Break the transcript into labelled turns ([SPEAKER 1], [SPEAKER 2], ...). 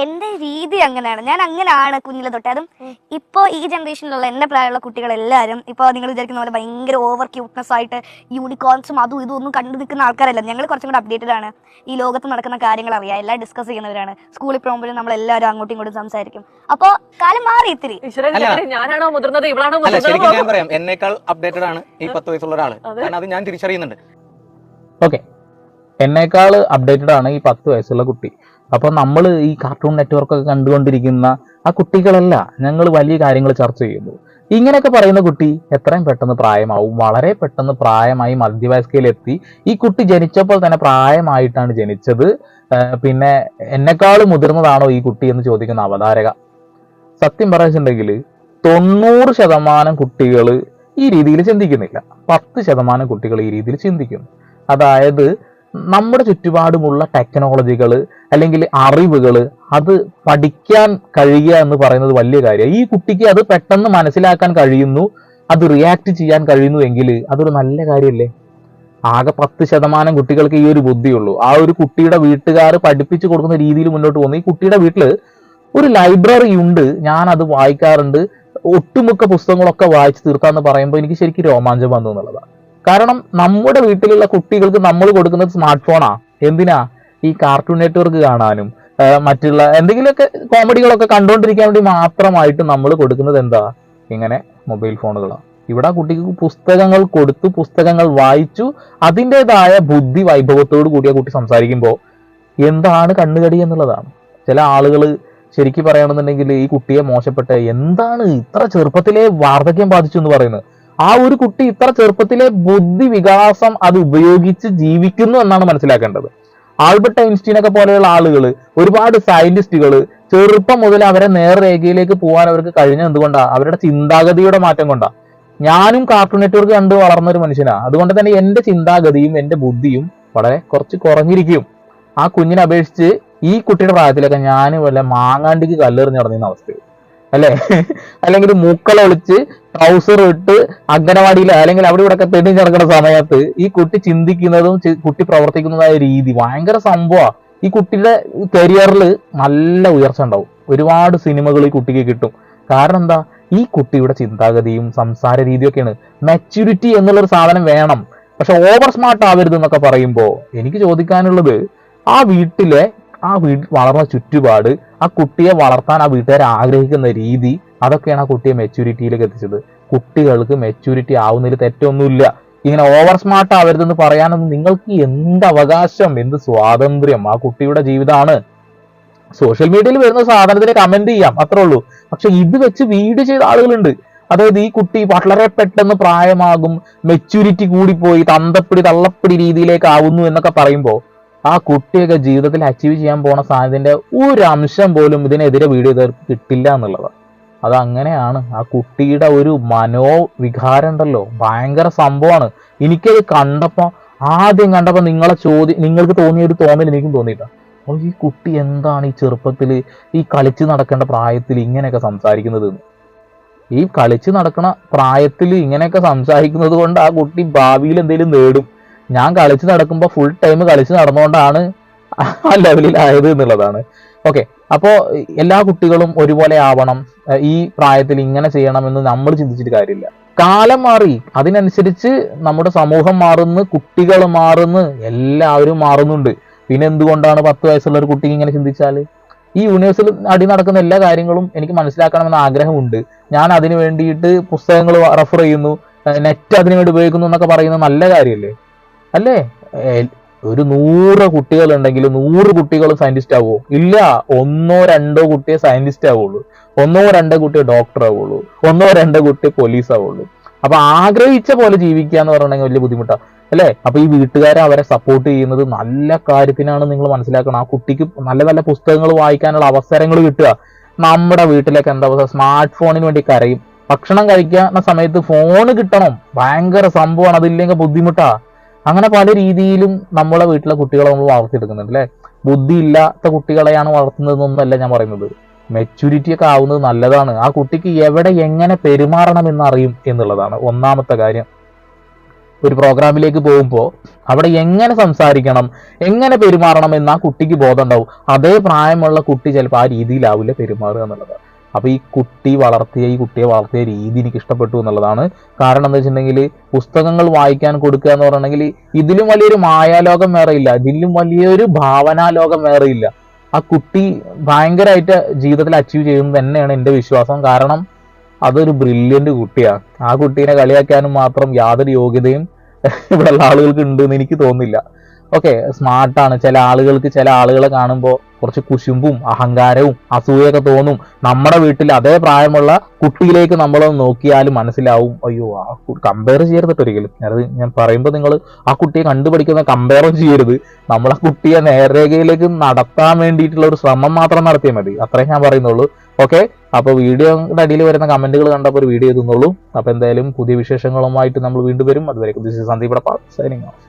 [SPEAKER 1] എന്റെ രീതി അങ്ങനെയാണ്. ഞാൻ അങ്ങനെയാണ് കുഞ്ഞിലെ തൊട്ട്. അതും ഇപ്പോൾ ഈ ജനറേഷനിലുള്ള എന്റെ പ്രായമുള്ള കുട്ടികളെല്ലാവരും ഇപ്പോൾ നിങ്ങൾ വിചാരിക്കുന്ന പോലെ ഭയങ്കര ഓവർ ക്യൂട്ട്നെസ് ആയിട്ട് യൂണിക്കോൺസും അതും ഇതും ഒന്നും കണ്ടു നിൽക്കുന്ന ആൾക്കാരല്ല. ഞങ്ങൾ കുറച്ചും കൂടെ അപ്ഡേറ്റഡ് ആണ്. ഈ ലോകത്ത് നടക്കുന്ന കാര്യങ്ങൾ അറിയാം, എല്ലാം ഡിസ്കസ് ചെയ്യുന്നവരാണ്. സ്കൂളിൽ പോകുമ്പോഴും നമ്മൾ എല്ലാവരും അങ്ങോട്ടും ഇങ്ങോട്ടും സംസാരിക്കും. അപ്പോൾ കാലം മാറി ഇത്തിരി.
[SPEAKER 2] ഞാനാണോ മുതിർന്നത്, ഇവളാണോ
[SPEAKER 3] അല്ല, ശരിക്കും ഞാൻ
[SPEAKER 2] മുതിർന്നത്?
[SPEAKER 3] പറയാം, എന്നേക്കാൾ അപ്ഡേറ്റഡ് ആണ് ഈ 10 വയസ്സുള്ള ഒരാള്. കാരണം അത് ഞാൻ തിരിച്ചറിയുന്നുണ്ട്.
[SPEAKER 4] ഓക്കെ, എന്നേക്കാൾ അപ്ഡേറ്റഡ് ആണ് ഈ 10 വയസ്സുള്ള കുട്ടി. അപ്പോൾ നമ്മൾ ഈ കാർട്ടൂൺ നെറ്റ്വർക്ക് ഒക്കെ കണ്ടുകൊണ്ടിരിക്കുന്ന ആ കുട്ടികളല്ല ഞങ്ങൾ വലിയ കാര്യങ്ങൾ ചർച്ച ചെയ്യുന്നു. ഇങ്ങനെയൊക്കെ പറയുന്ന കുട്ടി എത്രയും പെട്ടെന്ന് പ്രായമാവും, വളരെ പെട്ടെന്ന് പ്രായമായി മധ്യവയസ്കയിലെത്തി. ഈ കുട്ടി ജനിച്ചപ്പോൾ തന്നെ പ്രായമായിട്ടാണ് ജനിച്ചത്. പിന്നെ എന്നെക്കാൾ മുതിർന്നതാണോ ഈ കുട്ടി എന്ന് ചോദിക്കുന്ന അവതാരക. സത്യം പറഞ്ഞിട്ടുണ്ടെങ്കിൽ 90% കുട്ടികൾ ഈ രീതിയിൽ ചിന്തിക്കുന്നില്ല. 10% കുട്ടികൾ ഈ രീതിയിൽ ചിന്തിക്കുന്നു. അതായത് നമ്മുടെ ചുറ്റുപാടുമുള്ള ടെക്നോളജികൾ അല്ലെങ്കിൽ അറിവുകൾ അത് പഠിക്കാൻ കഴിയുക എന്ന് പറയുന്നത് വലിയ കാര്യമാണ്. ഈ കുട്ടിക്ക് അത് പെട്ടെന്ന് മനസ്സിലാക്കാൻ കഴിയുന്നു, അത് റിയാക്ട് ചെയ്യാൻ കഴിയുന്നു എങ്കിൽ അതൊരു നല്ല കാര്യമല്ലേ? ആകെ 10% കുട്ടികൾക്ക് ഈ ഒരു ബുദ്ധിയുള്ളൂ. ആ ഒരു കുട്ടിയുടെ വീട്ടുകാർ പഠിപ്പിച്ചു കൊടുക്കുന്ന രീതിയിൽ മുന്നോട്ട് പോകുന്നു. ഈ കുട്ടിയുടെ വീട്ടിൽ ഒരു ലൈബ്രറി ഉണ്ട്, ഞാൻ അത് വായിക്കാറുണ്ട്, ഒട്ടുമുക്ക പുസ്തകങ്ങളൊക്കെ വായിച്ചു തീർക്കാന്ന് പറയുമ്പോൾ എനിക്ക് ശരിക്കും രോമാഞ്ചം വന്നു എന്നുള്ളതാണ്. കാരണം നമ്മുടെ വീട്ടിലുള്ള കുട്ടികൾക്ക് നമ്മൾ കൊടുക്കുന്നത് സ്മാർട്ട് ഫോണാ. എന്തിനാ? ഈ കാർട്ടൂൺ നെറ്റ്വർക്ക് കാണാനും മറ്റുള്ള എന്തെങ്കിലുമൊക്കെ കോമഡികളൊക്കെ കണ്ടുകൊണ്ടിരിക്കാൻ വേണ്ടി മാത്രമായിട്ട് നമ്മൾ കൊടുക്കുന്നത് എന്താ? ഇങ്ങനെ മൊബൈൽ ഫോണുകളാണ്. ഇവിടെ കുട്ടിക്ക് പുസ്തകങ്ങൾ കൊടുത്തു, പുസ്തകങ്ങൾ വായിച്ചു, അതിൻ്റെതായ ബുദ്ധി വൈഭവത്തോടു കൂടിയ കുട്ടി സംസാരിക്കുമ്പോൾ എന്താണ് കണ്ണുകടി എന്നുള്ളതാണ്. ചില ആളുകൾ ശരിക്കും പറയുകയാണെന്നുണ്ടെങ്കിൽ ഈ കുട്ടിയെ മോശപ്പെട്ട എന്താണ് ഇത്ര ചെറുപ്പത്തിലെ വാർദ്ധക്യം ബാധിച്ചു എന്ന് പറയുന്നത്. ആ ഒരു കുട്ടി ഇത്ര ചെറുപ്പത്തിലെ ബുദ്ധി വികാസം അത് ഉപയോഗിച്ച് ജീവിക്കുന്നു എന്നാണ് മനസ്സിലാക്കേണ്ടത്. ആൽബർട്ട് ഐൻസ്റ്റീനൊക്കെ പോലെയുള്ള ആളുകൾ, ഒരുപാട് സയന്റിസ്റ്റുകൾ ചെറുപ്പം മുതൽ അവരെ നേർരേഖയിലേക്ക് പോകാൻ അവർക്ക് കഴിഞ്ഞ എന്തുകൊണ്ടാണ്? അവരുടെ ചിന്താഗതിയുടെ മാറ്റം കൊണ്ടാണ്. ഞാനും കാർട്ടൂൺ നെറ്റ്വർക്ക് കണ്ട് വളർന്ന ഒരു മനുഷ്യനാണ്. അതുകൊണ്ട് തന്നെ എന്റെ ചിന്താഗതിയും എന്റെ ബുദ്ധിയും വളരെ കുറച്ച് കുറഞ്ഞിരിക്കും. ആ കുഞ്ഞിനെ അപേക്ഷിച്ച് ഈ കുട്ടിയുടെ പ്രായത്തിലൊക്കെ ഞാൻ വല്ല മാങ്ങാണ്ടിക്ക് കല്ലെറിഞ്ഞ് നടന്നിരുന്ന അവസ്ഥ അല്ലേ? അല്ലെങ്കിൽ മൂക്കളൊളിച്ച് ട്രൗസർ ഇട്ട് അംഗനവാടിയിൽ അല്ലെങ്കിൽ അവിടെ ഇവിടെ ഒക്കെ തെളിഞ്ഞ് നടക്കുന്ന സമയത്ത് ഈ കുട്ടി ചിന്തിക്കുന്നതും കുട്ടി പ്രവർത്തിക്കുന്നതായ രീതി ഭയങ്കര സംഭവമാണ്. ഈ കുട്ടിയുടെ കരിയറിൽ നല്ല ഉയർച്ച ഉണ്ടാവും. ഒരുപാട് സിനിമകൾ ഈ കുട്ടിക്ക് കിട്ടും. കാരണം എന്താ? ഈ കുട്ടിയുടെ ചിന്താഗതിയും സംസാര രീതിയൊക്കെയാണ്. മെച്യൂരിറ്റി എന്നുള്ളൊരു സാധനം വേണം. പക്ഷെ ഓവർ സ്മാർട്ട് ആവരുത് എന്നൊക്കെ പറയുമ്പോൾ എനിക്ക് ചോദിക്കാനുള്ളത്, ആ വീട്ടിലെ വളർന്ന ചുറ്റുപാട്, ആ കുട്ടിയെ വളർത്താൻ ആ വീട്ടുകാർ ആഗ്രഹിക്കുന്ന രീതി, അതൊക്കെയാണ് ആ കുട്ടിയെ മെച്യൂരിറ്റിയിലേക്ക് എത്തിച്ചത്. കുട്ടികൾക്ക് മെച്യൂരിറ്റി ആവുന്നതിൽ തെറ്റൊന്നുമില്ല. ഇങ്ങനെ ഓവർ സ്മാർട്ട് ആവരുതെന്ന് പറയാനൊന്നും നിങ്ങൾക്ക് എന്ത് അവകാശം, എന്ത് സ്വാതന്ത്ര്യം? ആ കുട്ടിയുടെ ജീവിതമാണ്. സോഷ്യൽ മീഡിയയിൽ വരുന്ന സാധനത്തിന് കമന്റ് ചെയ്യാം, അത്രേ ഉള്ളൂ. പക്ഷെ ഇത് വെച്ച് വീഡിയോ ചെയ്ത ആളുകളുണ്ട്. അതായത് ഈ കുട്ടി വളരെ പെട്ടെന്ന് പ്രായമാകും, മെച്യൂരിറ്റി കൂടിപ്പോയി, തള്ളപ്പിടി രീതിയിലേക്ക് ആവുന്നു എന്നൊക്കെ പറയുമ്പോൾ ആ കുട്ടിയൊക്കെ ജീവിതത്തിൽ അച്ചീവ് ചെയ്യാൻ പോണ സാധനത്തിന്റെ ഒരു അംശം പോലും ഇതിനെതിരെ വീഡിയോ ചെയ്തവർക്ക് കിട്ടില്ല എന്നുള്ളതാണ്. അതങ്ങനെയാണ്. ആ കുട്ടിയുടെ ഒരു മനോവികാരം ഉണ്ടല്ലോ, ഭയങ്കര സംഭവമാണ്. എനിക്കത് ആദ്യം കണ്ടപ്പോ നിങ്ങൾക്ക് തോന്നിയ ഒരു തോന്നൽ എനിക്കും തോന്നിയില്ല. അപ്പോൾ ഈ കുട്ടി എന്താണ് ഈ ചെറുപ്പത്തിൽ ഈ കളിച്ച് നടക്കേണ്ട പ്രായത്തിൽ ഇങ്ങനെയൊക്കെ സംസാരിക്കുന്നത്? ഈ കളിച്ച് നടക്കുന്ന പ്രായത്തിൽ ഇങ്ങനെയൊക്കെ സംസാരിക്കുന്നത് കൊണ്ട് ആ കുട്ടി ഭാവിയിൽ എന്തെങ്കിലും നേടും. ഞാൻ കളിച്ച് നടക്കുമ്പോൾ ഫുൾ ടൈം കളിച്ച് നടന്നുകൊണ്ടാണ് ആ ലെവലിലായത് എന്നുള്ളതാണ്. ഓക്കെ, അപ്പോൾ എല്ലാ കുട്ടികളും ഒരുപോലെ ആവണം, ഈ പ്രായത്തിൽ ഇങ്ങനെ ചെയ്യണമെന്ന് നമ്മൾ ചിന്തിച്ചിട്ട് കാര്യമില്ല. കാലം മാറി, അതിനനുസരിച്ച് നമ്മുടെ സമൂഹം മാറുന്നു, കുട്ടികൾ മാറുന്നു, എല്ലാവരും മാറുന്നുണ്ട്. പിന്നെ എന്തുകൊണ്ടാണ് 10 വയസ്സുള്ള ഒരു കുട്ടി ഇങ്ങനെ ചിന്തിച്ചാൽ? ഈ യൂണിവേഴ്സിൽ അടി നടക്കുന്ന എല്ലാ കാര്യങ്ങളും എനിക്ക് മനസ്സിലാക്കണമെന്ന ആഗ്രഹമുണ്ട്. ഞാൻ അതിന് വേണ്ടിയിട്ട് പുസ്തകങ്ങൾ റെഫർ ചെയ്യുന്നു, നെറ്റ് അതിനു വേണ്ടി ഉപയോഗിക്കുന്നു എന്നൊക്കെ പറയുന്നത് നല്ല കാര്യമല്ലേ? അല്ലേ? ഒരു 100 കുട്ടികളുണ്ടെങ്കിൽ 100 കുട്ടികളും സയന്റിസ്റ്റ് ആവുമോ? ഇല്ല. 1-2 കുട്ടിയെ സയന്റിസ്റ്റ് ആവുള്ളൂ, 1-2 കുട്ടിയെ ഡോക്ടർ ആവുള്ളൂ, 1-2 കുട്ടിയെ പോലീസ് ആവുള്ളൂ. അപ്പൊ ആഗ്രഹിച്ച പോലെ ജീവിക്കുക എന്ന് പറഞ്ഞിട്ടുണ്ടെങ്കിൽ വലിയ ബുദ്ധിമുട്ടാണ് അല്ലേ? അപ്പൊ ഈ വീട്ടുകാരെ അവരെ സപ്പോർട്ട് ചെയ്യുന്നത് നല്ല കാര്യത്തിനാണ്. നിങ്ങൾ മനസ്സിലാക്കണം. ആ കുട്ടിക്ക് നല്ല നല്ല പുസ്തകങ്ങൾ വായിക്കാനുള്ള അവസരങ്ങൾ കിട്ടുക. നമ്മുടെ വീട്ടിലേക്ക് എന്താ സ്മാർട്ട് ഫോണിന് വേണ്ടി കരയും. ഭക്ഷണം കഴിക്കുന്ന സമയത്ത് ഫോണ് കിട്ടണം, ഭയങ്കര സംഭവമാണ്. അതില്ലെങ്കിൽ ബുദ്ധിമുട്ടാ. അങ്ങനെ പല രീതിയിലും നമ്മളെ വീട്ടിലെ കുട്ടികളെ നമ്മൾ വളർത്തിയെടുക്കുന്നുണ്ട് അല്ലേ? ബുദ്ധി ഇല്ലാത്ത കുട്ടികളെയാണ് വളർത്തുന്നതെന്നൊന്നല്ല ഞാൻ പറയുന്നത്. മെച്യൂരിറ്റി ഒക്കെ ആവുന്നത് നല്ലതാണ്. ആ കുട്ടിക്ക് എവിടെ എങ്ങനെ പെരുമാറണം എന്നറിയും എന്നുള്ളതാണ് ഒന്നാമത്തെ കാര്യം. ഒരു പ്രോഗ്രാമിലേക്ക് പോകുമ്പോൾ അവിടെ എങ്ങനെ സംസാരിക്കണം, എങ്ങനെ പെരുമാറണം എന്ന് ആ കുട്ടിക്ക് ബോധം ഉണ്ടാവും. അതേ പ്രായമുള്ള കുട്ടി ചിലപ്പോൾ ആ രീതിയിലാവില്ല പെരുമാറുക എന്നുള്ളത്. അപ്പൊ ഈ കുട്ടിയെ വളർത്തിയ രീതി എനിക്ക് ഇഷ്ടപ്പെട്ടു എന്നുള്ളതാണ്. കാരണം എന്താ വെച്ചിട്ടുണ്ടെങ്കിൽ പുസ്തകങ്ങൾ വായിക്കാൻ കൊടുക്കുക എന്ന് പറഞ്ഞിട്ടുണ്ടെങ്കിൽ ഇതിലും വലിയൊരു മായാലോകം വേറെ ഇല്ല, ഇതിലും വലിയൊരു ഭാവനാലോകം വേറെ ഇല്ല. ആ കുട്ടി ഭയങ്കരമായിട്ട് ജീവിതത്തിൽ അച്ചീവ് ചെയ്യുന്നത് തന്നെയാണ് എൻ്റെ വിശ്വാസം. കാരണം അതൊരു ബ്രില്യന്റ് കുട്ടിയാണ്. ആ കുട്ടീനെ കളിയാക്കാനും മാത്രം യാതൊരു യോഗ്യതയും ഇവിടെയുള്ള ആളുകൾക്ക് ഉണ്ട് എന്ന് എനിക്ക് തോന്നുന്നില്ല. ഓക്കെ, സ്മാർട്ടാണ്. ചില ആളുകളെ കാണുമ്പോൾ കുറച്ച് കുശുമ്പും അഹങ്കാരവും അസൂയൊക്കെ തോന്നും. നമ്മുടെ വീട്ടിൽ അതേ പ്രായമുള്ള കുട്ടിയിലേക്ക് നമ്മളൊന്ന് നോക്കിയാൽ മനസ്സിലാവും, അയ്യോ ആ കമ്പയർ ചെയ്യരുത് ഒരിക്കലും. അത് ഞാൻ പറയുമ്പോൾ നിങ്ങൾ ആ കുട്ടിയെ കണ്ടുപഠിക്കുന്ന കമ്പയറും ചെയ്യരുത്. നമ്മൾ ആ കുട്ടിയെ നേർരേഖയിലേക്ക് നടത്താൻ വേണ്ടിയിട്ടുള്ള ഒരു ശ്രമം മാത്രം നടത്തിയാൽ മതി. അത്രേ ഞാൻ പറയുന്നുള്ളൂ. ഓക്കെ, അപ്പൊ വീഡിയോയുടെ അടിയിൽ വരുന്ന കമന്റുകൾ കണ്ടപ്പോൾ ഒരു വീഡിയോ എത്തുന്നുള്ളൂ. അപ്പൊ എന്തായാലും പുതിയ വിശേഷങ്ങളുമായിട്ട് നമ്മൾ വീണ്ടും വരും. അതുവരെ സന്ദീപ് സൈനിങ് ഓഫ്.